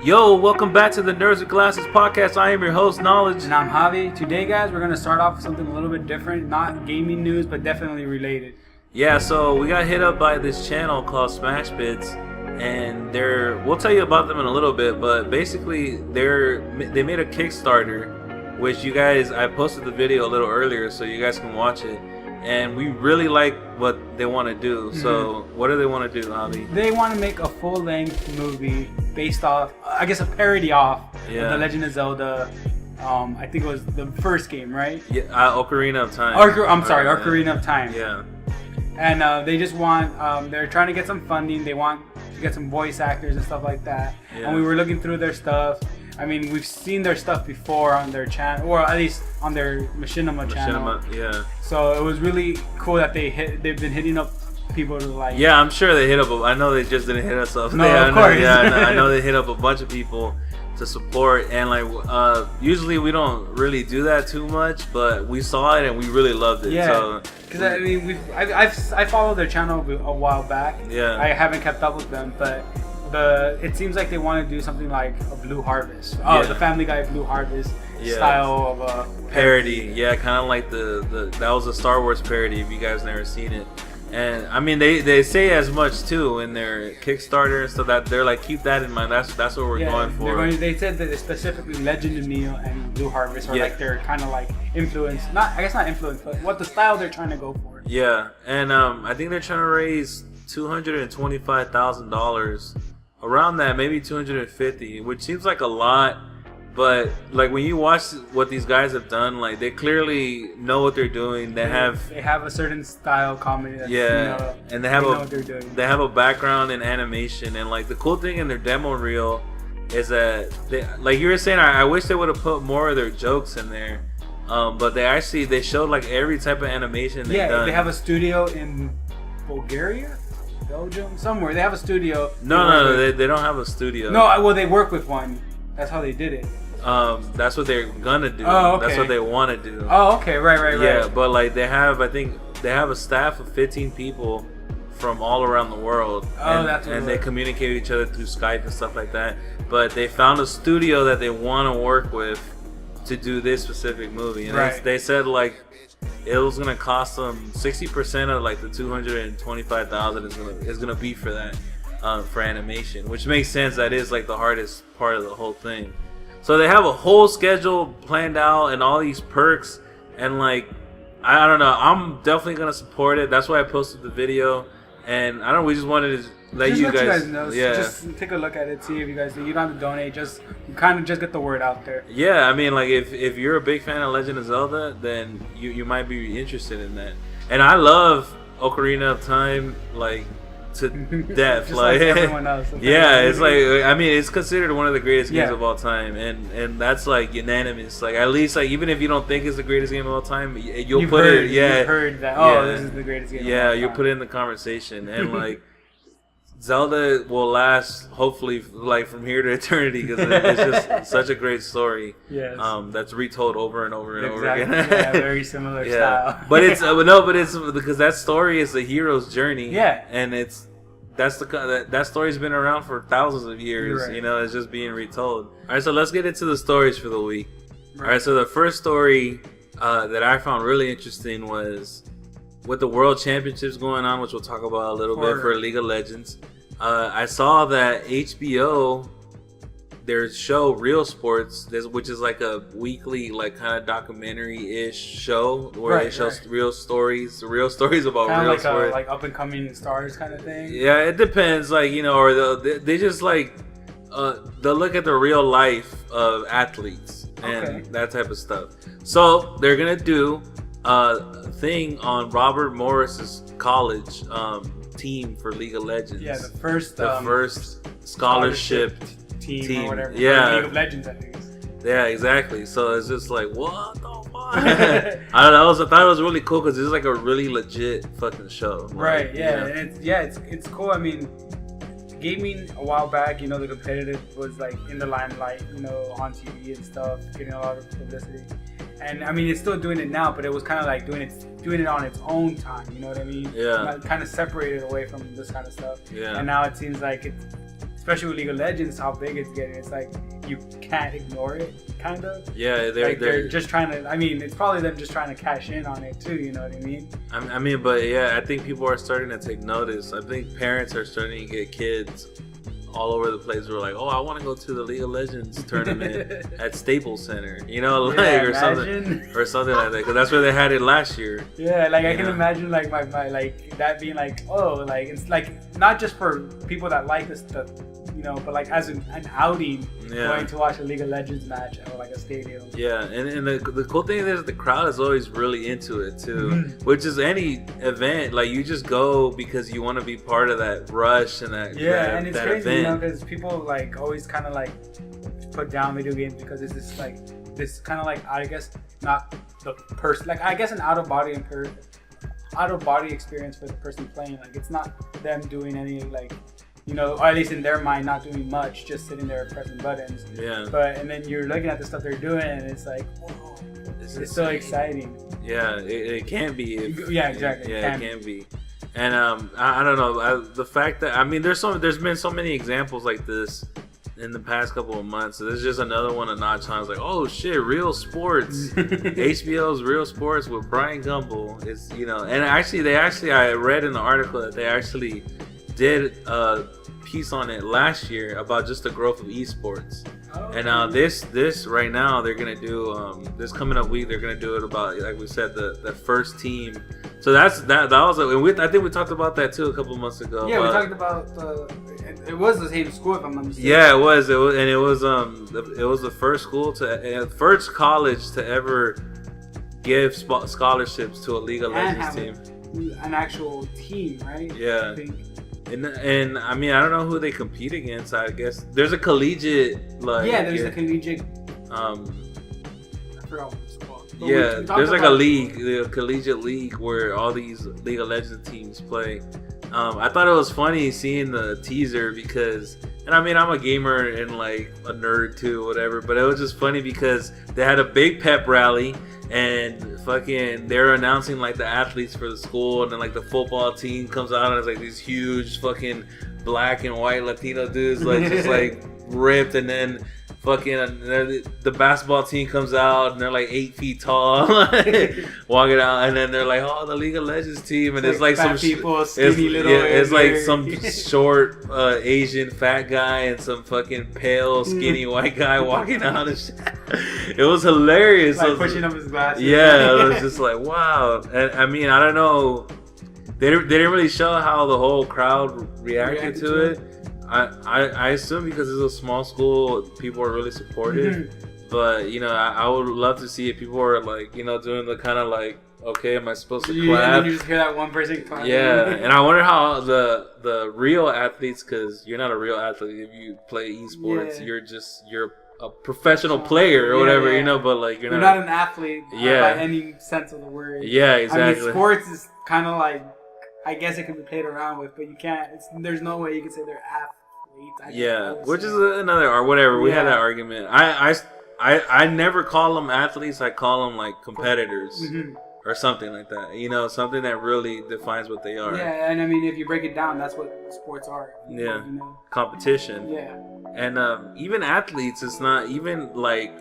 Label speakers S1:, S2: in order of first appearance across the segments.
S1: Yo, welcome back to the Nerds with Glasses podcast. I am your host, Knowledge.
S2: And I'm Javi. Today, guys, we're going to start off with something a little bit different. Not gaming news, but definitely related.
S1: Yeah, so we got hit up by this channel called Smash Bits. And we'll tell you about them in a little bit. But basically, they made a Kickstarter, which you guys, I posted the video a little earlier so you guys can watch it. And we really like what they want to do. So, what do they want to do, Javi?
S2: They want to make a full-length movie based off, I guess, a parody off of The Legend of Zelda. I think it was the first game, right?
S1: Yeah, Ocarina of Time.
S2: Ocarina of Time.
S1: Yeah.
S2: And they just want, they're trying to get some funding. They want to get some voice actors and stuff like that. Yeah. And we were looking through their stuff. I mean, we've seen their stuff before on their channel, or at least on their Machinima channel.
S1: Yeah.
S2: So it was really cool that they've been hitting up people to like.
S1: Yeah, I'm sure they hit up. I know they just didn't hit us up.
S2: No, of course.
S1: I know they hit up a bunch of people to support, and like usually we don't really do that too much, but we saw it and we really loved it.
S2: Yeah. Because I mean, I followed their channel a while back.
S1: Yeah.
S2: I haven't kept up with them, but. It seems like they want to do something like a Blue Harvest. The Family Guy Blue Harvest style of a
S1: parody. Yeah, kind of like that was a Star Wars parody. If you guys never seen it, and I mean they say as much too in their Kickstarter, so that they're like keep that in mind. That's what we're going for.
S2: They said that it's specifically Legend of Neo and Blue Harvest are like they're kind of like influenced. Not influenced, but what the style they're trying to go for.
S1: Yeah, and I think they're trying to raise $225,000. Around that, maybe 250, which seems like a lot, but like when you watch what these guys have done, like they clearly know what they're doing. They have
S2: a certain style comedy. That's,
S1: and they have a background in animation, and like the cool thing in their demo reel is that like you were saying, I wish they would have put more of their jokes in there, but they showed like every type of animation they've done.
S2: They have a studio in Bulgaria. Belgium, somewhere. They have a studio.
S1: No, they don't have a studio.
S2: No, well, they work with one. That's how they did it.
S1: That's what they're gonna do.
S2: Oh, okay.
S1: That's what they want to do.
S2: Oh, okay, right.
S1: Yeah, but like I think they have a staff of 15 people from all around the world. And they communicate with each other through Skype and stuff like that. But they found a studio that they want to work with to do this specific movie, and they said like. It was gonna cost them 60% of like the $225,000 is gonna be for that for animation, which makes sense. That is like the hardest part of the whole thing. So they have a whole schedule planned out and all these perks, and like I don't know, I'm definitely gonna support it. That's why I posted the video, and I don't. We just wanted to let you guys
S2: know.
S1: Yeah,
S2: just take a look at it, see if you guys. You don't have to donate. Just get the word out there.
S1: Yeah, I mean, like if you're a big fan of Legend of Zelda, then you might be interested in that. And I love Ocarina of Time like to death,
S2: like everyone else.
S1: Yeah, it's like I mean, it's considered one of the greatest games of all time, and that's like unanimous. Like at least like even if you don't think it's the greatest game of all time, you've heard
S2: that. Oh, this is the greatest game.
S1: Yeah, you'll put it in the conversation, and like. Zelda will last, hopefully, like from here to eternity, because it's just such a great story.
S2: Yes.
S1: That's retold over and over and over again.
S2: Yeah, very similar style.
S1: But it's because that story is the hero's journey.
S2: Yeah.
S1: And that story's been around for thousands of years.
S2: Right.
S1: You know, it's just being retold. All right, so let's get into the stories for the week. All right, so the first story that I found really interesting was. With the World Championships going on, which we'll talk about a little bit for League of Legends, I saw that HBO, their show Real Sports, which is like a weekly, like kind of documentary-ish show where they show real stories about
S2: kind
S1: real sports,
S2: like up and coming stars kind of thing.
S1: Yeah, it depends, like or they just like they'll look at the real life of athletes and that type of stuff. So they're gonna do. Thing on Robert Morris's college team for League of Legends.
S2: Yeah, the first
S1: scholarship
S2: team or whatever.
S1: Yeah,
S2: League of Legends, I think.
S1: Yeah, exactly. So it's just like what the fuck. I thought it was really cool because it's like a really legit fucking show.
S2: Right. Yeah. It's cool. I mean, gaming a while back, the competitive was like in the limelight, on TV and stuff, getting a lot of publicity. And I mean, it's still doing it now, but it was kind of like doing it on its own time. You know what I mean?
S1: Yeah.
S2: Kind of separated away from this kind of stuff.
S1: Yeah.
S2: And now it seems like it's especially with League of Legends, how big it's getting. It's like you can't ignore it, kind of.
S1: Yeah,
S2: they're just trying to. I mean, it's probably them just trying to cash in on it too. You know what I mean?
S1: I mean, but yeah, I think people are starting to take notice. I think parents are starting to get kids all over the place. We're like, oh, I want to go to the League of Legends tournament at Staples Center, you know, like or something like that, because that's where they had it last year.
S2: Yeah, like I can imagine like my like that being like, oh, like it's like not just for people that like this stuff, you know, but like as an outing, going to watch a League of Legends match at like a stadium.
S1: Yeah, and the cool thing is the crowd is always really into it too, which is any event, like you just go because you want to be part of that rush and that
S2: and it's
S1: that
S2: crazy,
S1: event.
S2: you know, because people like always kind of like put down video games because it's this like this kind of like, I guess not the person, like I guess an out of body experience for the person playing. Like it's not them doing any like, you know, or at least in their mind, not doing much, just sitting there pressing buttons.
S1: Yeah.
S2: But and then you're looking at the stuff they're doing, and it's like, whoa, it's so exciting.
S1: Yeah, it can be.
S2: Yeah, exactly.
S1: Yeah, it can be. And I don't know. The fact that, I mean, there's been so many examples like this in the past couple of months. So this is just another one of notch on. It's like, oh shit, Real Sports, HBO's Real Sports with Brian Gumbel is, you know, and I read in the article that they actually did a piece on it last year about just the growth of esports. And this right now they're gonna do this coming up week, they're gonna do it about, like we said, the first team. So that was I think we talked about that too a couple of months ago.
S2: Yeah, we talked about it was the same school, if I'm not mistaken.
S1: Yeah, it was the first college to ever give scholarships to a League of Legends team.
S2: An actual team, right?
S1: Yeah. I think. And I mean, I don't know who they compete against. I guess there's a collegiate, like,
S2: a collegiate. I forgot what it's called. But
S1: there's like a collegiate league where all these League of Legends teams play. I thought it was funny seeing the teaser because, and I mean, I'm a gamer and like a nerd too, whatever. But it was just funny because they had a big pep rally. And fucking, they're announcing like the athletes for the school, and then like the football team comes out and it's like these huge fucking black and white Latino dudes, like just like ripped, and then fucking the basketball team comes out and they're like 8 feet tall, walking out, and then they're like, oh, the League of Legends team, and it's like some
S2: people, skinny little,
S1: it's like some short Asian fat guy and some fucking pale skinny white guy walking out and shit. It was hilarious.
S2: Like pushing up his glasses.
S1: Yeah, it was just like, wow. And I mean, I don't know, they didn't really show how the whole crowd reacted to it. I assume because it's a small school, people are really supportive. But, you know, I would love to see it. People are like, you know, doing the kind of like, okay, am I supposed to clap?
S2: And you just hear that one person clap.
S1: Yeah, and I wonder how the real athletes, because you're not a real athlete if you play esports. You're a professional player or whatever, you know, but like you're
S2: not an athlete by any sense of the word.
S1: Yeah, exactly.
S2: I mean, sports is kind of like, I guess it can be played around with, but you can't. There's no way you can say they're athletes.
S1: Which is another, or whatever. We had that argument. I never call them athletes. I call them like competitors or something like that. You know, something that really defines what they are.
S2: Yeah, and I mean, if you break it down, that's what sports are. You know?
S1: Competition.
S2: Yeah.
S1: And even athletes, it's not even like,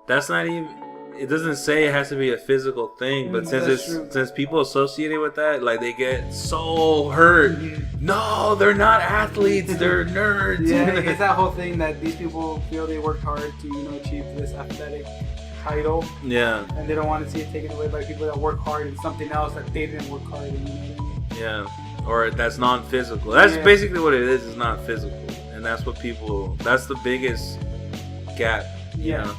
S1: that's not even, it doesn't say it has to be a physical thing, but since people associate it with that, like they get so hurt. No, they're not athletes, they're nerds.
S2: Yeah, it's that whole thing that these people feel they worked hard to, you know, achieve this athletic title.
S1: Yeah.
S2: And they don't want to see it taken away by people that work hard in something else that they didn't work hard in. You know what I mean?
S1: Yeah. Or that's non-physical. That's basically what it is not physical. And that's what that's the biggest gap, you know?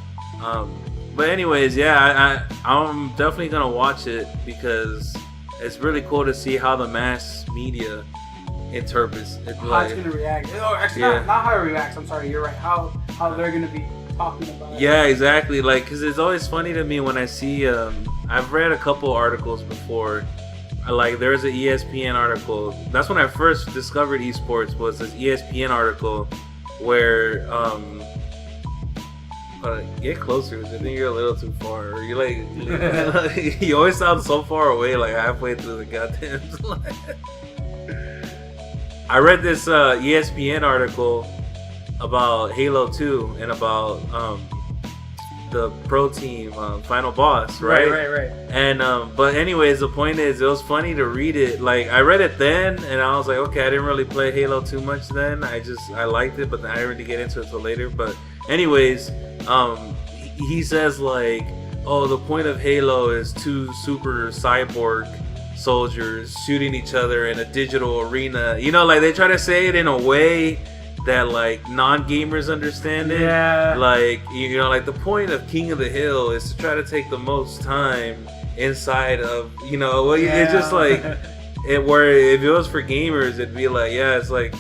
S1: But anyways, I'm definitely going to watch it because it's really cool to see how the mass media interprets it.
S2: How it's going to react. Oh, actually, not how it reacts. I'm sorry, you're right. How they're going to be talking about it.
S1: Yeah, exactly. Like, because it's always funny to me when I see, I've read a couple articles before. Like, there's an ESPN article. That's when I first discovered esports, was this ESPN article where, get closer, because I think you're a little too far. Or you're like, you always sound so far away, like halfway through the goddamn slide. I read this ESPN article about Halo 2 and about the pro team final boss, right?
S2: Right.
S1: And but anyways, the point is, it was funny to read it. Like, I read it then, and I was like, okay, I didn't really play Halo too much then. I liked it, but I didn't really get into it until later. But anyways, he says like, oh, the point of Halo is two super cyborg soldiers shooting each other in a digital arena. You know, like, they try to say it in a way that like non-gamers understand it.
S2: Yeah.
S1: Like, you know, like the point of King of the Hill is to try to take the most time inside of, you know, it's just like where if it was for gamers, it'd be like, yeah, it's like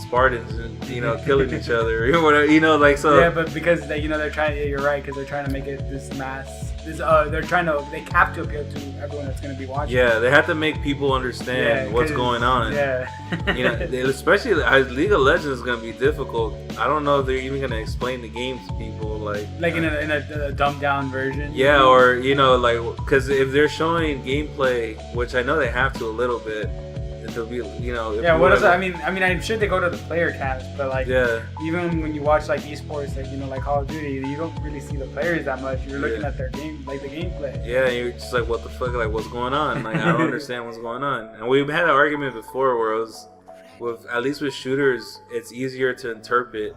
S1: Spartans and, you know, killing each other or whatever, you know, like, so.
S2: Yeah, but because they, you know, they're trying. You're right, because they're trying to make it this mass. They have to appeal to everyone that's going to be watching.
S1: Yeah, they have to make people understand what's going on.
S2: Yeah.
S1: You know, especially League of Legends is going to be difficult. I don't know if they're even going to explain the game to people, like
S2: in a dumbed down version.
S1: Yeah, or, you know, like, because if they're showing gameplay, which I know they have to a little bit, it'll be, you know.
S2: Yeah, what is that? I mean, I'm sure they go to the player cams, but like, even when you watch like esports, like, you know, like Call of Duty, you don't really see the players that much. You're looking at their game, like the gameplay.
S1: Yeah, you're just like, what the fuck? Like, what's going on? Like, I don't understand what's going on. And we've had an argument before where it was, at least with shooters, it's easier to interpret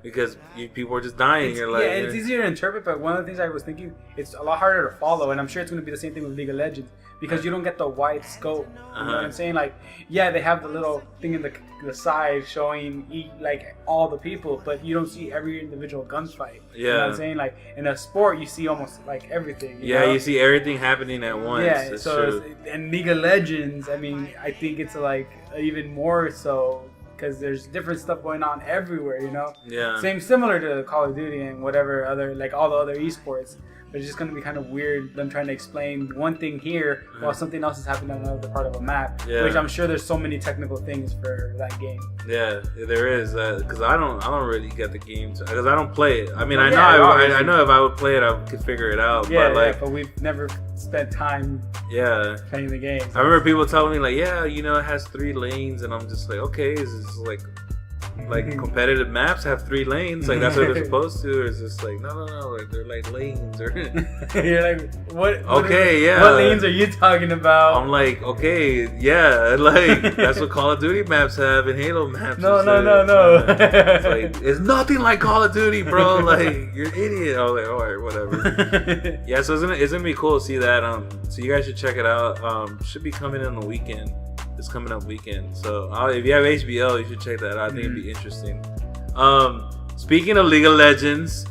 S1: because people are just dying. You're like,
S2: it's easier to interpret, but one of the things I was thinking, it's a lot harder to follow, and I'm sure it's going to be the same thing with League of Legends, because you don't get the wide scope. You know what I'm saying? Like, yeah, they have the little thing in the side showing like all the people, but you don't see every individual gunfight.
S1: Yeah.
S2: You know what I'm saying? Like, in a sport, you see almost like everything. You
S1: know? You see everything happening at once.
S2: Yeah,
S1: that's
S2: so
S1: true.
S2: In League of Legends, I mean, I think it's like even more so, because there's different stuff going on everywhere, you know?
S1: Yeah.
S2: Similar to Call of Duty and whatever other, like all the other esports. But it's just going to be kind of weird them trying to explain one thing here while something else is happening on another part of a map. Yeah. Which I'm sure there's so many technical things for that game.
S1: Yeah, there is. Because I don't really get the game because I don't play it. I mean, I know if I would play it, I could figure it out.
S2: Yeah,
S1: but
S2: but we've never spent time playing the game.
S1: I remember people telling me like, yeah, you know, it has 3 lanes, and I'm just like, okay, is this like competitive maps have 3 lanes, like that's what they're supposed to, or is this like no, like they're like lanes, or
S2: you're like, what what lanes are you talking about?
S1: I'm like, okay, yeah, like that's what Call of Duty maps have and Halo maps.
S2: No.
S1: It's like, it's nothing like Call of Duty, bro. Like, you're an idiot. I was like, alright, whatever. Yeah, so it's gonna be cool to see that. So you guys should check it out. Should be coming in the weekend. This coming up weekend. So if you have HBO, you should check that out. I think it'd be interesting. Speaking of League of Legends,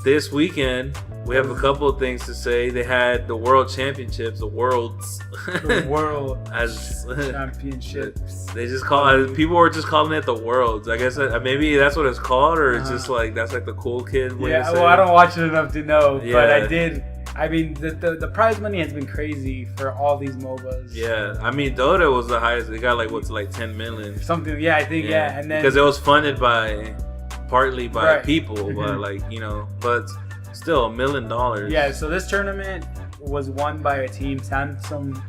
S1: this weekend we have a couple of things to say. They had the World Championships, the World Championships. They just people were just calling it the Worlds. I guess maybe that's what it's called, or it's just like that's like the cool kid way to say
S2: well, I don't watch it enough to know, but I did. I mean, the prize money has been crazy for all these MOBAs.
S1: Yeah, I mean, Dota was the highest. They got like 10 million.
S2: Something, yeah, I think, and then
S1: because it was funded partly by people, but like, you know, but still $1 million.
S2: Yeah, so this tournament was won by a team, Samsung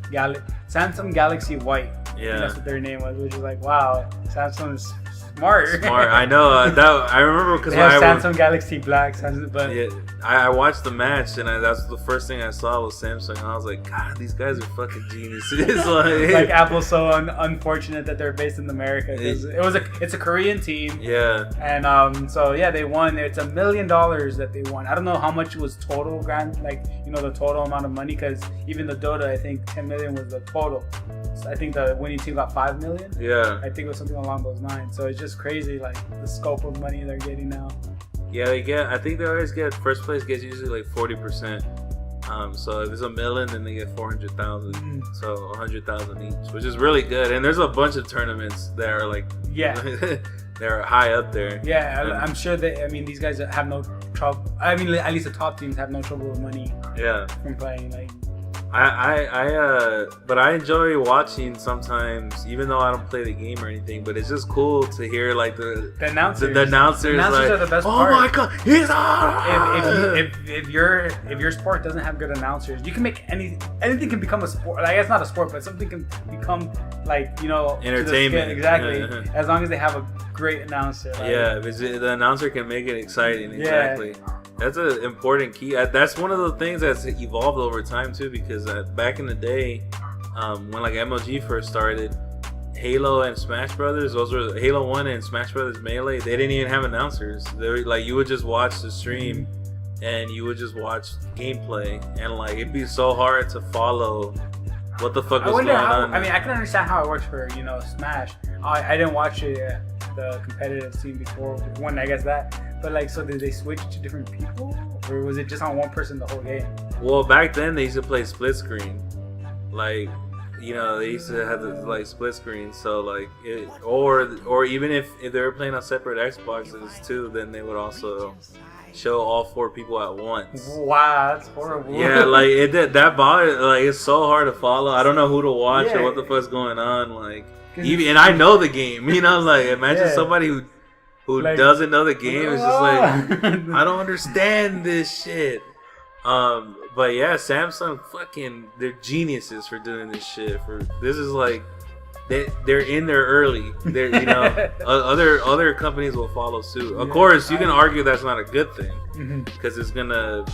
S2: Galaxy White.
S1: Yeah,
S2: that's what their name was, which is like, wow, Samsung is smart.
S1: I know that. I remember because
S2: I have Samsung Galaxy Black, but
S1: yeah, I watched the match and that's the first thing I saw was Samsung. And I was like, God, these guys are fucking geniuses.
S2: like Apple's so unfortunate that they're based in America. It's a Korean team.
S1: Yeah.
S2: And so yeah, they won. It's $1 million that they won. I don't know how much was total grand, like, you know, the total amount of money, because even the Dota, I think 10 million was the total. So I think the winning team got 5 million.
S1: Yeah.
S2: I think it was something along those lines. So it's just crazy, like the scope of money they're getting now.
S1: Yeah, I think they always get, first place gets usually like 40%. So if it's $1 million, then they get 400,000. So 100,000 each, which is really good. And there's a bunch of tournaments that are like, they're high up there.
S2: Yeah, I'm sure that, I mean, these guys have no trouble. I mean, at least the top teams have no trouble with money.
S1: Yeah.
S2: From playing, like.
S1: But I enjoy watching sometimes, even though I don't play the game or anything. But it's just cool to hear like the announcers. The announcers like,
S2: are the best
S1: part. Oh my god, he's on!
S2: If your sport doesn't have good announcers, you can make anything can become a sport. Like it's not a sport, but something can become like
S1: entertainment.
S2: Exactly, as long as they have a great announcer. Like,
S1: yeah, the announcer can make it exciting. Exactly. Yeah. That's an important key. That's one of the things that's evolved over time too, because back in the day, when like NWG first started, Halo and Smash Brothers, those were Halo 1 and Smash Brothers Melee, they didn't even have announcers. They were like, you would just watch the stream and you would just watch gameplay, and like it'd be so hard to follow what the fuck was going on.
S2: I mean, I can understand how it works for Smash. I didn't watch the competitive scene before when I guess that. But like, so did they switch to different people, or was it just on one person the whole game?
S1: Well, back then they used to play split screen, like they used to have the like split screen. So like, or even if they were playing on separate Xboxes too, then they would also show all 4 people at once.
S2: Wow, that's horrible.
S1: Yeah, like that bothered. Like it's so hard to follow. I don't know who to watch or what the fuck's going on. Like, and I know the game. Like imagine somebody who like, doesn't know the game is just like, I don't understand this shit. But yeah, Samsung they're geniuses for doing this shit. This is like they're in there early. They're other companies will follow suit. Of course, you can argue that's not a good thing because it's gonna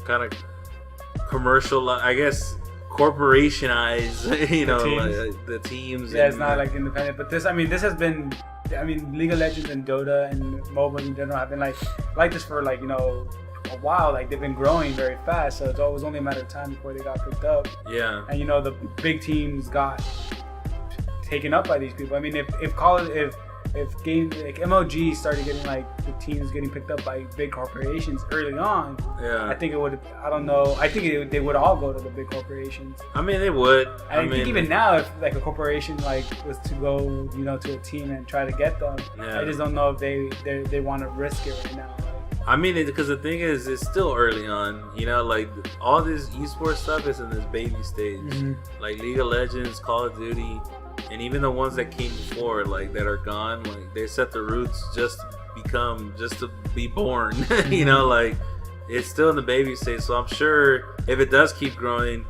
S1: kind of commercial, I guess, corporationize the teams.
S2: Yeah, it's not like independent. But this has been. League of Legends and Dota and MOBAs in general have been like this for a while. Like they've been growing very fast, so it was only a matter of time before they got picked up.
S1: Yeah.
S2: And the big teams got taken up by these people. I mean, if games like MLG started getting the teams getting picked up by big corporations early on, I think it would. I don't know. I think they would all go to the big corporations.
S1: I mean, they would.
S2: I think even now, if a corporation was to go, to a team and try to get them, I just don't know if they want to risk it right now.
S1: I mean, because the thing is, it's still early on. All this esports stuff is in this baby stage. Like League of Legends, Call of Duty. And even the ones that came before, that are gone, they set the roots just to be born. It's still in the baby stage. So I'm sure if it does keep growing,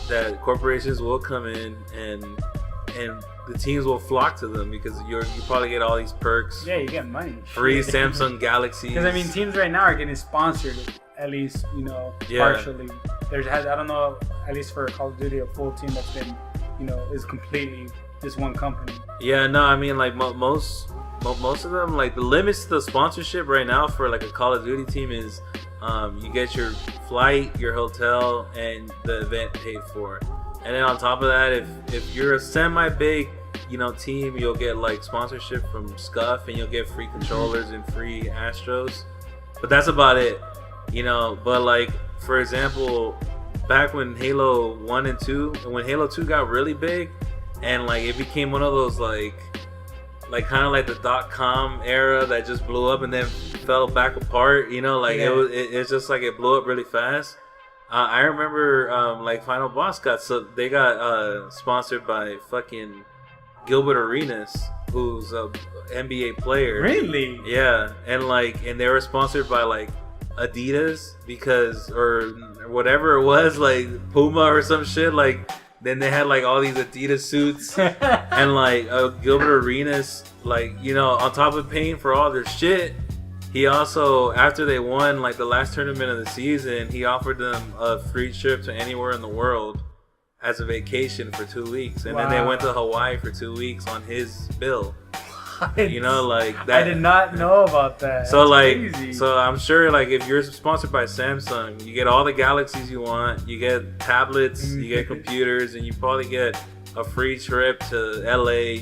S1: that corporations will come in and the teams will flock to them because you probably get all these perks.
S2: Yeah, you get money.
S1: Free Samsung Galaxies.
S2: Because teams right now are getting sponsored, at least partially. I don't know, at least for Call of Duty, a full team that's been is completely just one company.
S1: Yeah, no, I mean most of them, the limits to the sponsorship right now for a Call of Duty team is you get your flight, your hotel, and the event paid for. And then on top of that, if you're a semi-big team, you'll get sponsorship from Scuff, and you'll get free controllers and free Astros. But that's about it, But for example, back when Halo 1 and 2, and when Halo 2 got really big, and it became one of those kind of like the .com era that just blew up and then fell back apart. It's just it blew up really fast. I remember Final Boss got sponsored by fucking Gilbert Arenas, who's a NBA player.
S2: Really?
S1: Yeah, and they were sponsored by Adidas because or whatever it was, Puma or some shit. Then they had all these Adidas suits and Gilbert Arenas, on top of paying for all their shit, he also, after they won the last tournament of the season, he offered them a free trip to anywhere in the world as a vacation for 2 weeks, and then they went to Hawaii for 2 weeks on his bill. That.
S2: I did not know about that.
S1: So crazy. So I'm sure if you're sponsored by Samsung, you get all the Galaxies you want, you get tablets, you get computers, and you probably get a free trip to LA.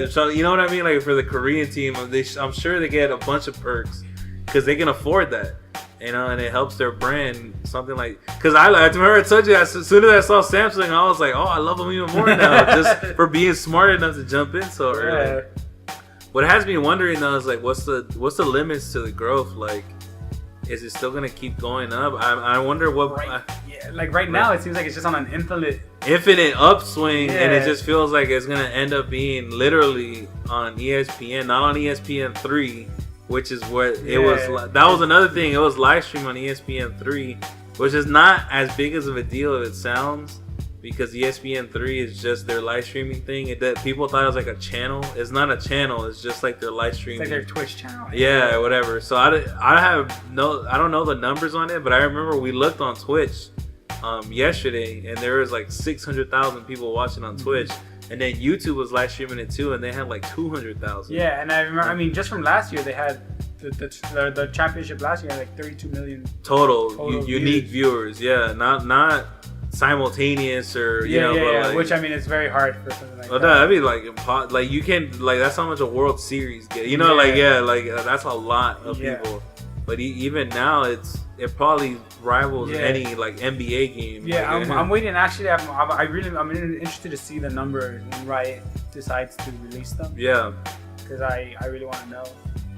S1: So you know what I mean. For the Korean team, I'm sure they get a bunch of perks because they can afford that. And it helps their brand. Something because I remember I told you as soon as I saw Samsung, I was like, oh, I love them even more now just for being smart enough to jump in so early. What has me wondering though is what's the limits to the growth? is it still gonna keep going up? I wonder what.
S2: Right now it seems like it's just on an infinite
S1: upswing, and it just feels like it's gonna end up being literally on ESPN, not on ESPN3, which is what it was. That was another thing. It was live streamed on ESPN3, which is not as big as of a deal as it sounds, because ESPN3 is just their live streaming thing. People thought it was like a channel. It's not a channel. It's just like their live streaming.
S2: It's like their Twitch channel.
S1: Yeah, whatever. So I don't know the numbers on it, but I remember we looked on Twitch yesterday, and there was like 600,000 people watching on Twitch, and then YouTube was live streaming it too, and they had like 200,000.
S2: Yeah, and I remember. I mean, just from last year, they had the championship last year had like 32 million
S1: total unique viewers. Yeah, not simultaneous or
S2: like, which I mean it's very hard for something like that.
S1: That'd be like you can that's how much a World Series get. That's a lot of people. But even now it probably rivals any like NBA game.
S2: Yeah, I'm waiting. Actually, I'm interested to see the numbers when Riot decides to release them.
S1: Yeah,
S2: because I really want to know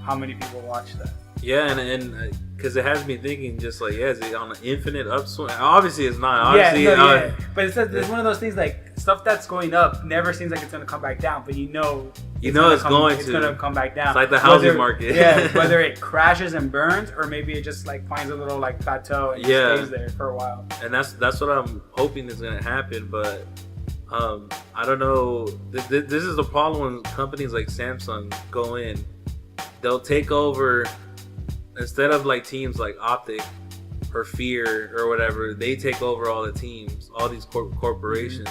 S2: how many people watch that.
S1: Yeah, and because it has me thinking, just like, is it on an infinite upswing? Obviously, it's not. Obviously,
S2: but it's one of those things like stuff that's going up never seems like it's going to come back down, but it's going to come back down.
S1: It's like the housing market.
S2: Whether it crashes and burns, or maybe it just like finds a little like plateau and stays there for a while.
S1: And that's what I'm hoping is going to happen, but I don't know. This is the problem when companies like Samsung go in. They'll take over. Instead of like teams like Optic or Fear or whatever, they take over all the teams, all these corporations,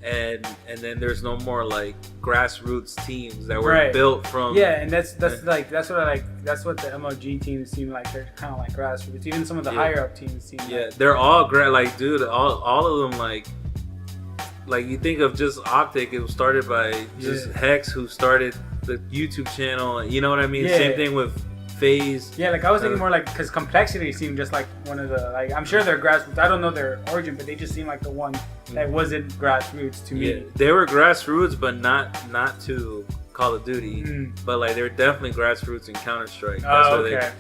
S1: and then there's no more like grassroots teams that were built from.
S2: Yeah, and that's what I like. That's what the NWG teams seem like. They're kind of like grassroots. Even some of the higher up teams seem.
S1: Yeah, they're all dude. All of them like you think of just Optic. It was started by just Hex, who started the YouTube channel. You know what I mean?
S2: Yeah.
S1: Same thing with Phase.
S2: Yeah, like I was thinking more like, because Complexity seemed just like one of the, like, I'm sure they're grassroots. I don't know their origin, but they just seem like the one that wasn't grassroots to me.
S1: They were grassroots, but not to Call of Duty. But like they were definitely grassroots in Counter-Strike. That's
S2: okay.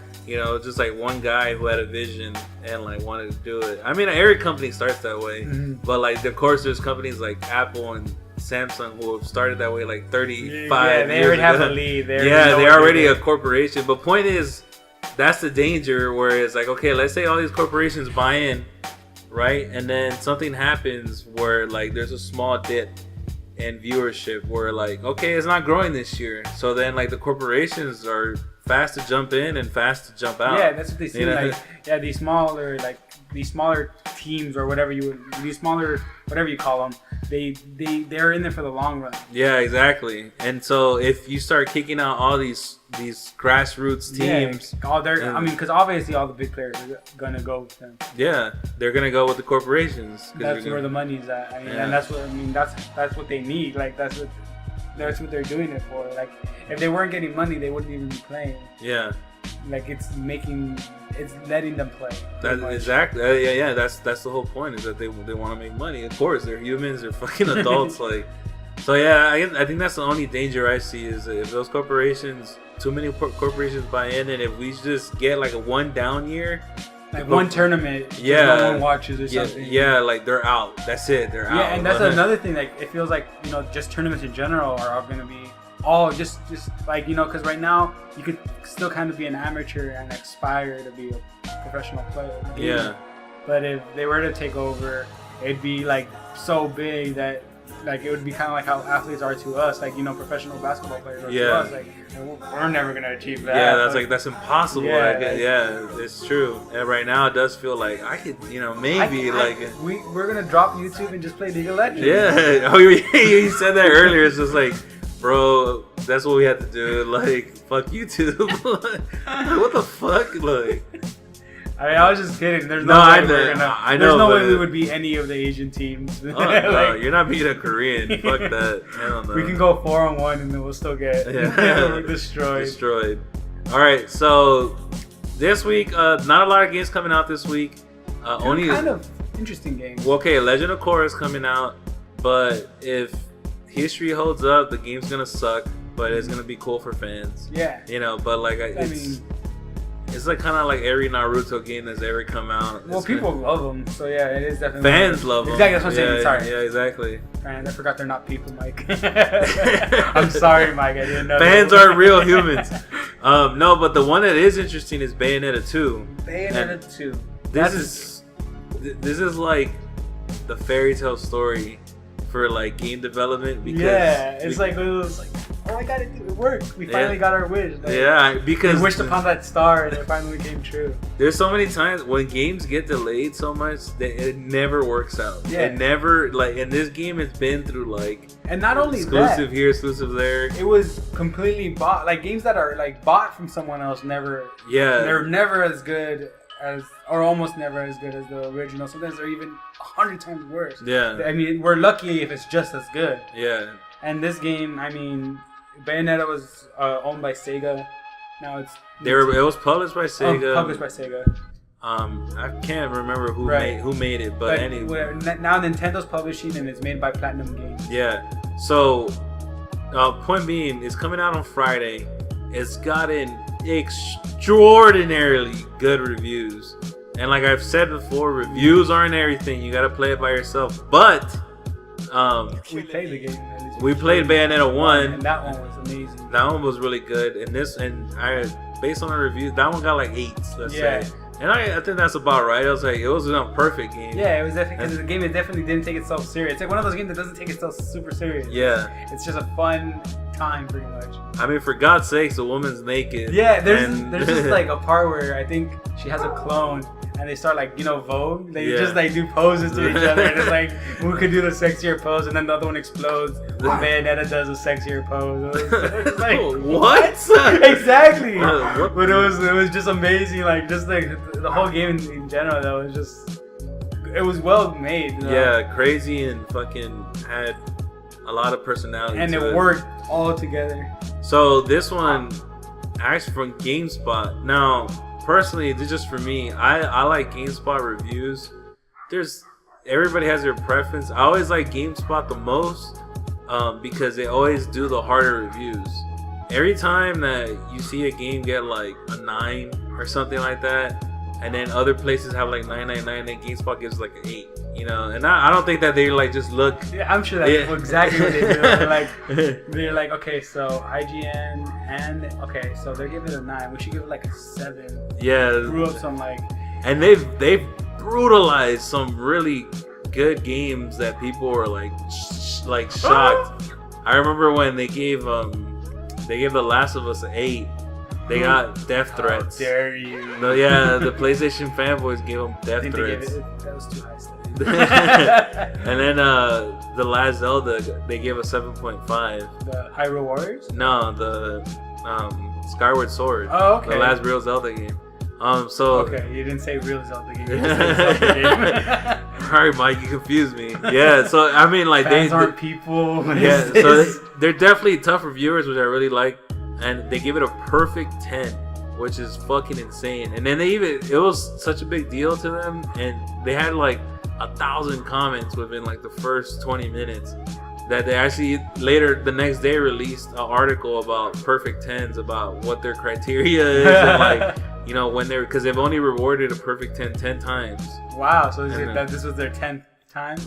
S1: Just like one guy who had a vision and like wanted to do it. I mean, every company starts that way, but like of course there's companies like Apple and Samsung who have started that way like 35 years ago.
S2: They already have the lead.
S1: They're already a corporation. But point is, that's the danger where it's like, okay, let's say all these corporations buy in, right? And then something happens where like there's a small dip in viewership where like, okay, it's not growing this year. So then like the corporations are fast to jump in and fast to jump out.
S2: Yeah, that's what they seem like. Yeah, these smaller teams or whatever you call them, they're in there for the long run.
S1: Yeah, exactly. And so if you start kicking out all these grassroots teams,
S2: I mean, because obviously all the big players are gonna go with them.
S1: Yeah, they're gonna go with the corporations.
S2: That's where the money's at. I mean, and that's what they need. Like that's what they're doing it for. Like if they weren't getting money, they wouldn't even be playing.
S1: Yeah.
S2: Like it's letting them play.
S1: Exactly. Yeah. That's the whole point, is that they want to make money. Of course, they're humans. They're fucking adults. Like, so yeah. I think that's the only danger I see, is if those corporations, too many corporations buy in, and if we just get like a one down year.
S2: Like one tournament, no one watches or something.
S1: Yeah, like they're out. That's it. They're out.
S2: Yeah, and that's another thing. Like it feels like just tournaments in general are going to be all just like because right now you could still kind of be an amateur and aspire to be a professional player.
S1: Yeah.
S2: But if they were to take over, it'd be like so big that like it would be kind of like how athletes are to us, like professional basketball players are to us. Like we're never gonna achieve that.
S1: Yeah, that's impossible. Yeah, it's true. And right now it does feel like I could, maybe
S2: we're gonna drop YouTube and just play League of Legends.
S1: Yeah. Oh, you said that earlier. It's just like, bro, that's what we have to do. Like, fuck YouTube. What the fuck? Like.
S2: I mean, I was just kidding. There's no way there's no way we would beat any of the Asian teams.
S1: No, you're not beating a Korean. Fuck that. Hell no.
S2: We can go 4-1 and then we'll still get destroyed.
S1: All right, so this week, not a lot of games coming out this week. Only
S2: kind of interesting games.
S1: Well, okay, Legend of Korra is coming out, but if history holds up, the game's gonna suck, but it's gonna be cool for fans.
S2: Yeah.
S1: But like It's like kind of like every Naruto game that's ever come out.
S2: Well, people love them, so yeah, it is definitely.
S1: Fans love them.
S2: Exactly, that's what I'm saying. Sorry.
S1: Yeah, exactly.
S2: Fans, I forgot they're not people, Mike. I'm sorry, Mike. I didn't know.
S1: Fans are real humans. No, but the one that is interesting is Bayonetta 2.
S2: Bayonetta 2.
S1: This is like the fairy tale story for like game development because
S2: it's like it was like, oh my god, it worked. We finally got our wish. Like,
S1: because
S2: we wished upon that star and it finally came true.
S1: There's so many times when games get delayed so much that it never works out. Yeah. It never, like in this game, it's been through like,
S2: and not only
S1: exclusive here, exclusive there.
S2: It was completely bought. Like games that are like bought from someone else never. Yeah. They're never as good as, or almost never as good as the original. Sometimes they're even 100 times worse. Yeah. I mean, we're lucky if it's just as good. Yeah. And this game, I mean, Bayonetta was owned by Sega. Now it's.
S1: It was published by Sega.
S2: Published by Sega.
S1: I can't remember who made it, but anyway.
S2: Now Nintendo's publishing and it's made by Platinum Games.
S1: Yeah. So, point being, it's coming out on Friday. It's gotten extraordinarily good reviews. And like I've said before, reviews aren't everything. You gotta play it by yourself. But
S2: we played the game. At least
S1: we played Bayonetta 1.
S2: And that one was amazing.
S1: That one was really good. And based on the reviews, that one got like 8s, let's say. And I think that's about right. I was like, it was a perfect game.
S2: Yeah, it was definitely, because the game definitely didn't take itself serious. It's like one of those games that doesn't take itself super serious. Yeah. It's just a fun time, pretty much.
S1: I mean, for God's sakes, the woman's naked.
S2: Yeah, there's just like a part where I think she has a clone, and they start like, Vogue. They just like do poses to each other. And it's like, who could do the sexier pose? And then the other one explodes. And Bayonetta does a sexier pose. It's like,
S1: what?
S2: Exactly. But it was just amazing. Like, just like the whole game in general, that was just, it was well made.
S1: Yeah, crazy and fucking had a lot of personality.
S2: And it worked all together.
S1: So this one, actually from GameSpot. Now, personally, this is just for me. I like GameSpot reviews. Everybody has their preference. I always like GameSpot the most because they always do the harder reviews. Every time that you see a game get like a 9 or something like that, and then other places have like 9.99, then GameSpot gives like an 8. And I don't think that they like just look.
S2: Yeah, I'm sure that's exactly what they do. They're like, okay, so IGN okay, so they're giving it a 9. We should give it like a 7. Yeah, grew up some like. And
S1: they've brutalized some really good games that people were like shocked. I remember when they gave The Last of Us an 8. They got death threats.
S2: How dare you?
S1: No, yeah, the PlayStation fanboys gave them death threats.
S2: That was too high stakes.
S1: And then the last Zelda, they gave a 7.5.
S2: The Hyrule Warriors?
S1: No, the Skyward Sword.
S2: Oh, okay.
S1: The last real Zelda game.
S2: Okay, you didn't say real Zelda game. You said Zelda game.
S1: Alright, Mike, you confused me. Yeah, so I mean, like
S2: fans aren't people.
S1: Yeah, so they're definitely tough reviewers, which I really like, and they give it a perfect 10, which is fucking insane. And then it was such a big deal to them, and they had like 1,000 comments within like the first 20 minutes. That they actually later the next day released an article about perfect 10s, about what their criteria is, and like when because they've only rewarded a perfect 10 times.
S2: Wow, so this was their 10th time?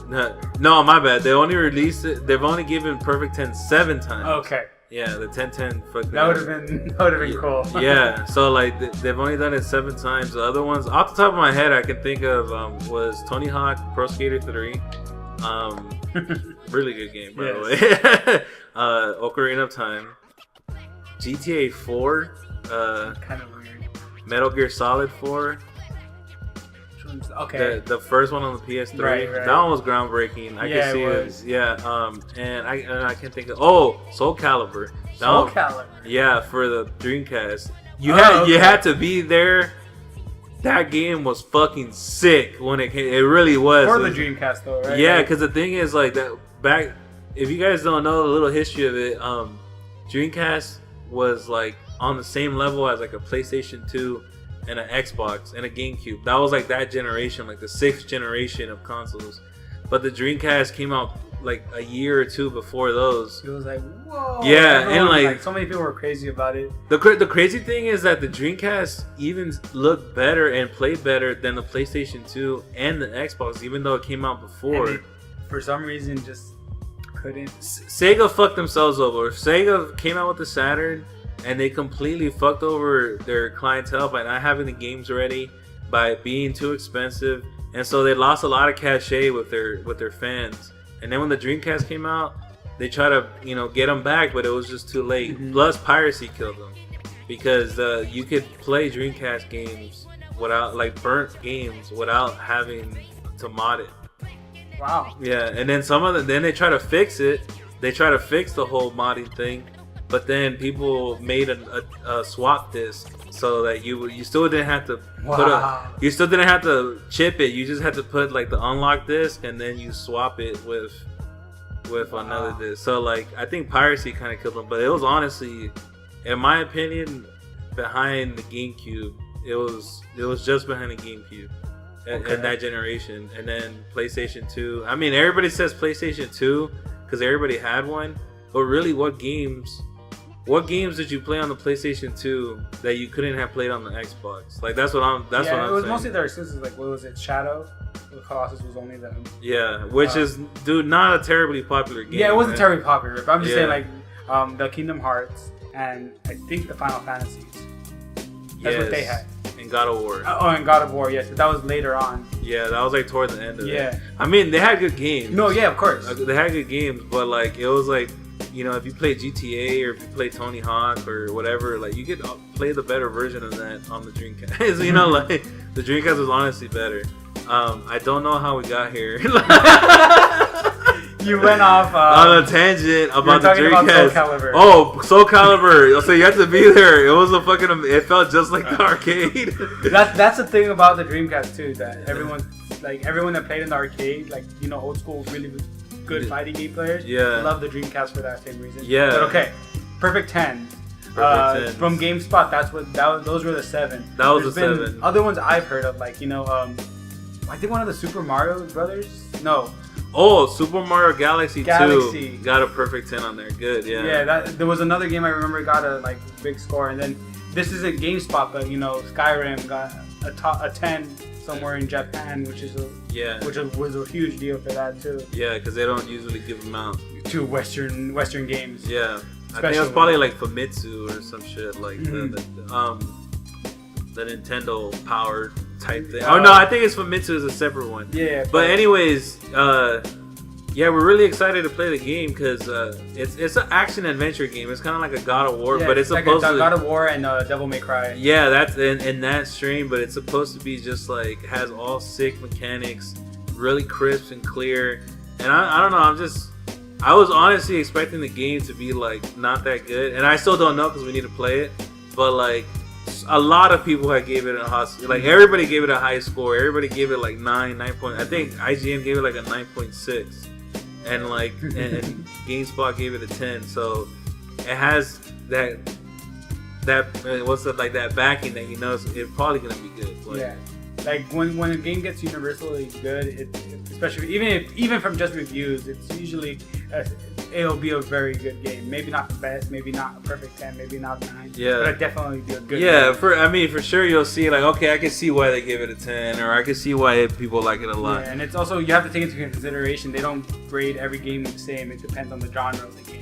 S1: No, my bad. They only released it. They've only given perfect 10 7 times.
S2: Okay.
S1: Yeah, the 10-10 fucking.
S2: That would have been cool.
S1: Yeah, so like they've only done it 7 times. The other ones, off the top of my head, I can think of was Tony Hawk Pro Skater 3. Really good game, by the way. Ocarina of Time, GTA 4.
S2: Kind of weird.
S1: Metal Gear Solid 4.
S2: Okay.
S1: The first one on the PS3. Right. That one was groundbreaking. I can see it. Yeah. And I can think of Soul Calibur.
S2: Soul Calibur.
S1: Yeah, for the Dreamcast. You had to be there. That game was fucking sick when it came. It really was.
S2: For the Dreamcast, though, right?
S1: Yeah, because the thing is, like that back. If you guys don't know the little history of it, Dreamcast was like on the same level as like a PlayStation 2 and an Xbox and a GameCube. That was like that generation, like the 6th generation of consoles. But the Dreamcast came out like a year or two before those.
S2: It was like, whoa.
S1: Yeah, and like
S2: so many people were crazy about it.
S1: The crazy thing is that the Dreamcast even looked better and played better than the PlayStation 2 and the Xbox, even though it came out before.
S2: And for some reason, just couldn't.
S1: Sega fucked themselves over. Sega came out with the Saturn, and they completely fucked over their clientele by not having the games ready, by being too expensive, and so they lost a lot of cachet with their fans. And then when the Dreamcast came out, they tried to get them back, but it was just too late.
S2: Mm-hmm.
S1: Plus, piracy killed them because you could play Dreamcast games without burnt games without having to mod it.
S2: Wow.
S1: Yeah, and then then they try to fix it. They try to fix the whole modding thing, but then people made a swap disc so that you still didn't have to you still didn't have to chip it. You just had to put like the unlock disc, and then you swap it with another disc. So I think piracy kind of killed them, but it was honestly, in my opinion, behind the GameCube. It was just behind the GameCube. In that generation. And then PlayStation 2. I mean, everybody says PlayStation 2 because everybody had one, but really, what games did you play on the PlayStation 2 that you couldn't have played on the Xbox? That's what I'm
S2: it was
S1: saying.
S2: Mostly their exclusives. What was it? Shadow? The Colossus was only them.
S1: Yeah, which is not a terribly popular game.
S2: Yeah, it wasn't terribly popular, but I'm just saying the Kingdom Hearts and I think the Final Fantasies. That's what they had.
S1: And God of War.
S2: And God of War, yes. But that was later on.
S1: Yeah, that was toward the end of it.
S2: Yeah.
S1: I mean, they had good games.
S2: No, yeah, of course.
S1: They had good games, but it was if you play GTA or if you play Tony Hawk or whatever, you could play the better version of that on the Dreamcast. The Dreamcast was honestly better. I don't know how we got here.
S2: You went off
S1: on a tangent about the Dreamcast.
S2: About Soul Calibur.
S1: Oh, Soul Calibur. So you had to be there. It was it felt just like the arcade.
S2: That's the thing about the Dreamcast too, that everyone that played in the arcade, old school, really good fighting game players, love the Dreamcast for that same reason.
S1: Yeah.
S2: But okay, Perfect 10. From GameSpot, those were the 7.
S1: That was the 7.
S2: Other ones I've heard of, I think one of the Super Mario Brothers. No.
S1: Oh, Super Mario Galaxy 2 got a perfect 10 on there. Good, yeah.
S2: Yeah, there was another game I remember got a big score, and then this isn't GameSpot, but Skyrim got a 10 somewhere in Japan, which was a huge deal for that too.
S1: Yeah, because they don't usually give them out
S2: to Western games.
S1: Yeah, I think it was probably Famitsu or some shit the Nintendo powered type thing. Oh no, I think it's Famitsu is a separate one.
S2: Yeah.
S1: But anyways, we're really excited to play the game because it's an action adventure game. It's kind of like a God of War, but it's supposed to
S2: God of War and Devil May Cry.
S1: Yeah, that's in that stream, but it's supposed to be just has all sick mechanics, really crisp and clear. And I don't know, I was honestly expecting the game to be not that good, and I still don't know because we need to play it. But a lot of people had gave it a high, everybody gave it a high score. Everybody gave it 9 point. I think IGN gave it a 9.6, and and GameSpot gave it a 10. So it has that that backing that it's probably gonna be good.
S2: Yeah. When a game gets universally good, especially even from just reviews, it's usually it'll be a very good game. Maybe not the best, maybe not a perfect 10, maybe not 9.
S1: Yeah,
S2: but it'll definitely be a good.
S1: Yeah,
S2: game.
S1: For sure you'll see okay, I can see why they give it a 10, or I can see why people like it a lot.
S2: Yeah, and it's also you have to take into consideration they don't grade every game the same. It depends on the genre of the game.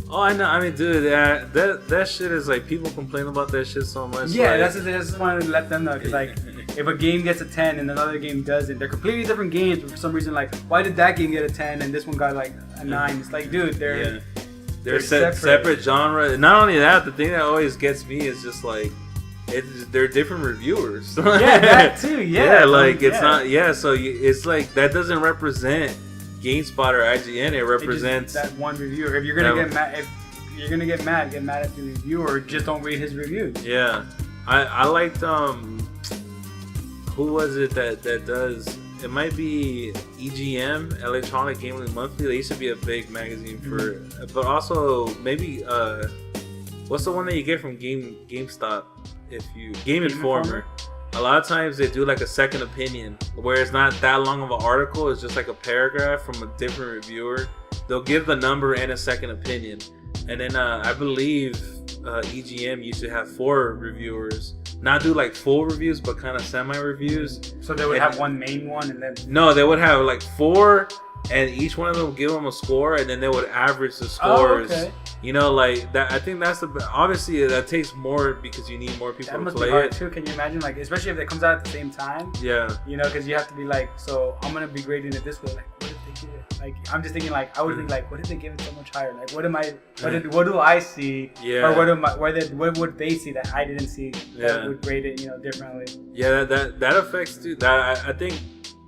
S1: Oh, I know. I mean, dude, that shit is people complain about that shit so much.
S2: Yeah, that's just wanted to let them know because if a game gets a 10 and another game doesn't, they're completely different games. But for some reason, why did that game get a 10 and this one got a 9? It's dude, they're
S1: separate genre. Not only that, the thing that always gets me is just they're different reviewers.
S2: Yeah, that too. Yeah,
S1: it's not. Yeah, so it's that doesn't represent GameSpot or IGN. It represents
S2: that one reviewer. If you're gonna get mad, get mad at the reviewer. Just don't read his reviews.
S1: Yeah, I liked who was it that does? It might be EGM, Electronic Gaming Monthly. They used to be a big magazine for, but also maybe what's the one that you get from GameStop? If you Game Informer. A lot of times they do a second opinion where it's not that long of an article. It's just a paragraph from a different reviewer, they'll give the number and a second opinion, and then I believe EGM used to have 4 reviewers. Not do like full reviews, but kind of semi reviews.
S2: So they would have one main one, and then
S1: no, they would have like 4, and each one of them would give them a score, and then they would average the scores. Oh, okay. You know, like that. I think that's obviously that takes more because you need more people to play it. That must be hard
S2: too. Can you imagine, like, especially if it comes out at the same time?
S1: Yeah.
S2: You know, because you have to be like, so I'm gonna be grading it this way. Like, what if they give it? Like, I'm just thinking, like, I would think, like, what if they give it so much higher? Like, what do I see?
S1: Yeah.
S2: Or what would they see that I didn't see? That would grade it, you know, differently.
S1: Yeah, that affects too. That I think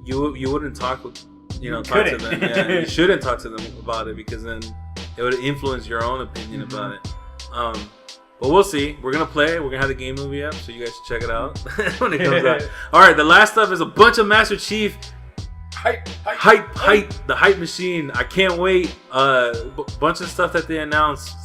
S1: you wouldn't talk to them. Yeah, you shouldn't talk to them about it because then it would influence your own opinion about it. But we'll see. We're gonna play. We're gonna have the game movie up, so you guys should check it out when it comes out. All right, the last stuff is a bunch of Master Chief hype, the hype machine. I can't wait. Bunch of stuff that they announced.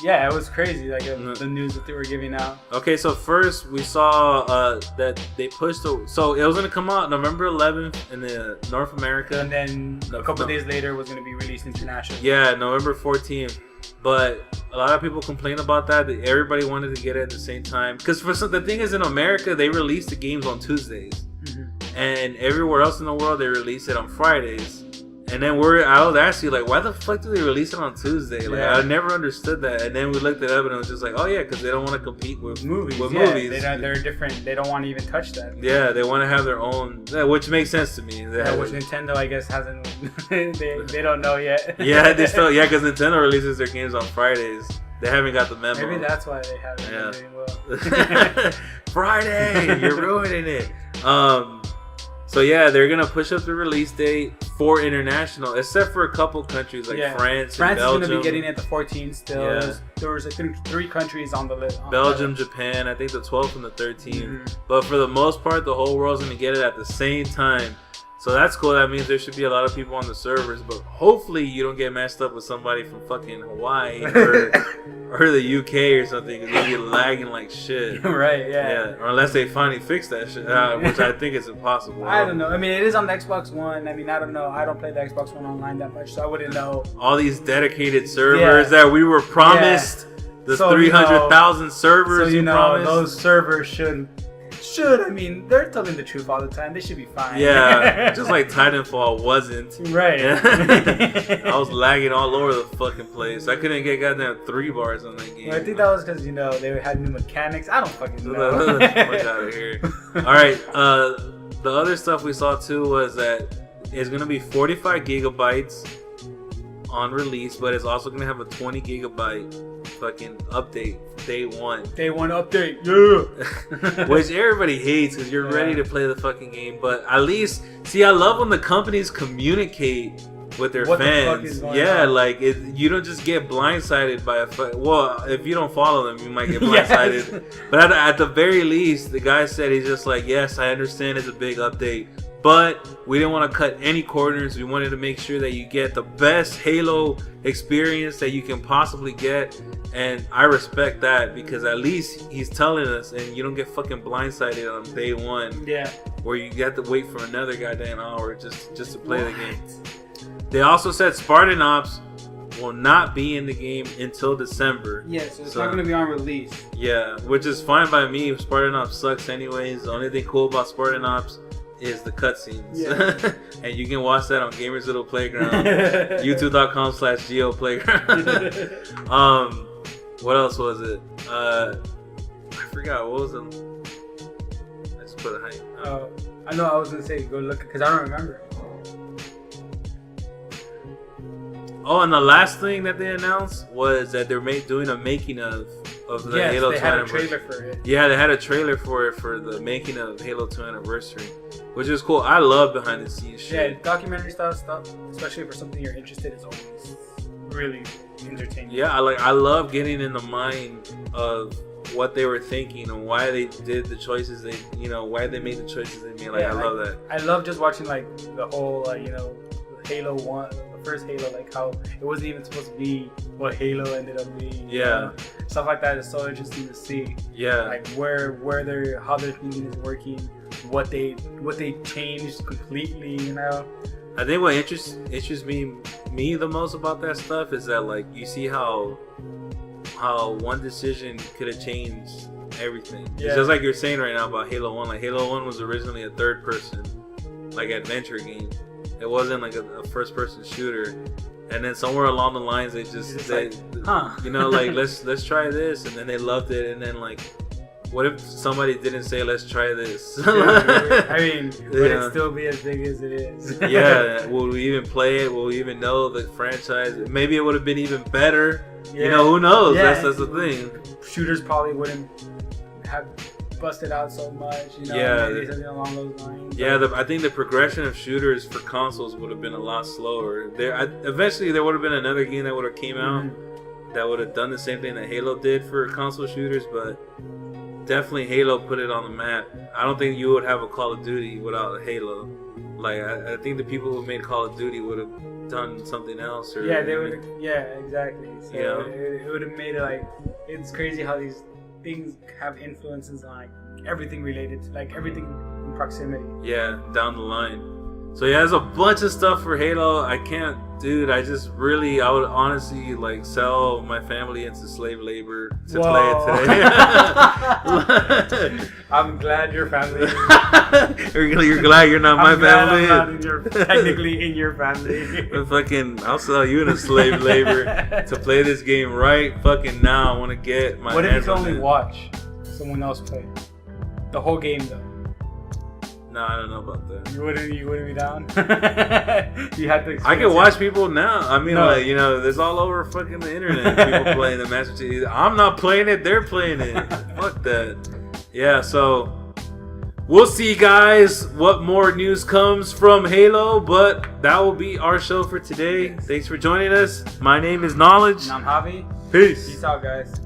S2: Yeah, it was crazy. Like the news that they were giving out.
S1: Okay, so first we saw that they pushed. So it was gonna come out November 11th in the North America,
S2: and then a couple days later it was gonna be released internationally.
S1: Yeah, November 14th. But a lot of people complain about that. Everybody wanted to get it at the same time because the thing is, in America they release the games on Tuesdays. And everywhere else in the world, they release it on Fridays. And then I was actually like, why the fuck do they release it on Tuesday? Like, I never understood that. And then we looked it up, and it was just like, oh yeah, because they don't want to compete with movies.
S2: They're different. They don't want to even touch that.
S1: Yeah, they want to have their own, which makes sense to me.
S2: Which Nintendo, I guess, hasn't. they don't know yet.
S1: Yeah, because Nintendo releases their games on Fridays. They haven't got the memo.
S2: Maybe that's why they haven't been doing well.
S1: Friday, you're ruining it. So yeah, they're gonna push up the release date for international, except for a couple countries like France and Belgium.
S2: France is gonna be getting it the 14th still. Yeah. There was I think 3 countries on the list.
S1: Belgium, Japan, I think the 12th and the 13th. But for the most part, the whole world's gonna get it at the same time. So that's cool. That means there should be a lot of people on the servers. But hopefully you don't get messed up with somebody from fucking Hawaii or the UK or something because you'll be lagging like shit.
S2: Right, yeah.
S1: Or unless they finally fix that shit, which I think is impossible.
S2: I don't know. I mean, it is on the Xbox One. I mean, I don't know. I don't play the Xbox One online that much, so I wouldn't know.
S1: All these dedicated servers that we were promised. The 300,000 servers
S2: so,
S1: promised.
S2: Those servers should. I mean, they're telling the truth all the time. They should be fine.
S1: Yeah, just like Titanfall wasn't.
S2: Right.
S1: Yeah. I was lagging all over the fucking place. I couldn't get goddamn 3 bars on that game.
S2: Well, I think that was because, they had new mechanics. I don't fucking know.
S1: Get out of here. Alright, the other stuff we saw too was that it's going to be 45 gigabytes on release, but it's also going to have a 20 gigabyte fucking update day one
S2: update, yeah.
S1: Which everybody hates because you're ready to play the fucking game. But at least, I love when the companies communicate with their fans. Like you don't just get blindsided by if you don't follow them, you might get blindsided. Yes. But at the very least, the guy said he's just like, yes, I understand it's a big update, but we didn't want to cut any corners. We wanted to make sure that you get the best Halo experience that you can possibly get. And I respect that because at least he's telling us, and you don't get fucking blindsided on day one.
S2: Yeah.
S1: Where you have to wait for another goddamn hour just to play the game. They also said Spartan Ops will not be in the game until December.
S2: Yeah, so it's not going to be on release.
S1: Yeah, which is fine by me. Spartan Ops sucks anyways. The only thing cool about Spartan Ops is the cutscenes. Yeah. And you can watch that on Gamers Little Playground. YouTube.com/Geo Playground. What else was it? I forgot. What was it? I just put a hype.
S2: I know I was going to say go look because I don't remember.
S1: Oh, and the last thing that they announced was that they're doing a making of the Halo 2
S2: anniversary. They had a trailer for it.
S1: Yeah, they had a trailer for it for the making of Halo 2 Anniversary, which is cool. I love behind the scenes shit.
S2: Yeah, documentary style stuff, especially for something you're interested in, is always really entertaining.
S1: Yeah, I love getting in the mind of what they were thinking and why they did the choices why they made the choices they made. I love that.
S2: I love just watching the whole Halo 1. First Halo, like how it wasn't even supposed to be what Halo ended up being.
S1: Yeah,
S2: stuff like that is so interesting to see.
S1: Yeah,
S2: like how their thinking is working, what they changed completely.
S1: I think what interests me me the most about that stuff is that, like, you see how one decision could have changed everything. Yeah. It's just like you're saying right now about Halo 1. Like, Halo 1 was originally a third person, like, adventure game. It wasn't like a first person shooter. And then somewhere along the lines, they you know, like, let's try this, and then they loved it. And then, like, what if somebody didn't say, let's try this?
S2: I mean, would it still be as big as it is?
S1: Yeah, will we even play it? Will we even know the franchise? Maybe it would have been even better. Yeah. You know, who knows?
S2: Yeah.
S1: That's the thing.
S2: Shooters probably wouldn't have busted out so much. You know,
S1: yeah,
S2: maybe something along those lines.
S1: Yeah, I think the progression of shooters for consoles would have been a lot slower. Eventually, there would have been another game that would have came out that would have done the same thing that Halo did for console shooters, but definitely Halo put it on the map. I don't think you would have a Call of Duty without Halo. Like, I think the people who made Call of Duty would have done something else. Or,
S2: yeah, they would. Yeah, exactly. So
S1: yeah.
S2: it would have made it like, it's crazy how these things have influences on, like, everything related to, like, everything in proximity.
S1: Yeah, down the line. So yeah, there's a bunch of stuff for Halo. I would honestly, like, sell my family into slave labor to play it today.
S2: I'm glad your family.
S1: You're glad you're not my family.
S2: I'm not technically in your family.
S1: I'll sell you into slave labor to play this game right fucking now. I want to get my.
S2: What if you can only watch someone else play the whole game though?
S1: No, I don't know about that.
S2: You wouldn't be down? You had to.
S1: I can watch people now. I mean, like, you know, there's all over fucking the internet people playing the Master Chief. I'm not playing it. They're playing it. Fuck that. Yeah, so we'll see, guys, what more news comes from Halo. But that will be our show for today. Thanks for joining us. My name is Knowledge.
S2: And I'm Javi.
S1: Peace.
S2: Peace out, guys.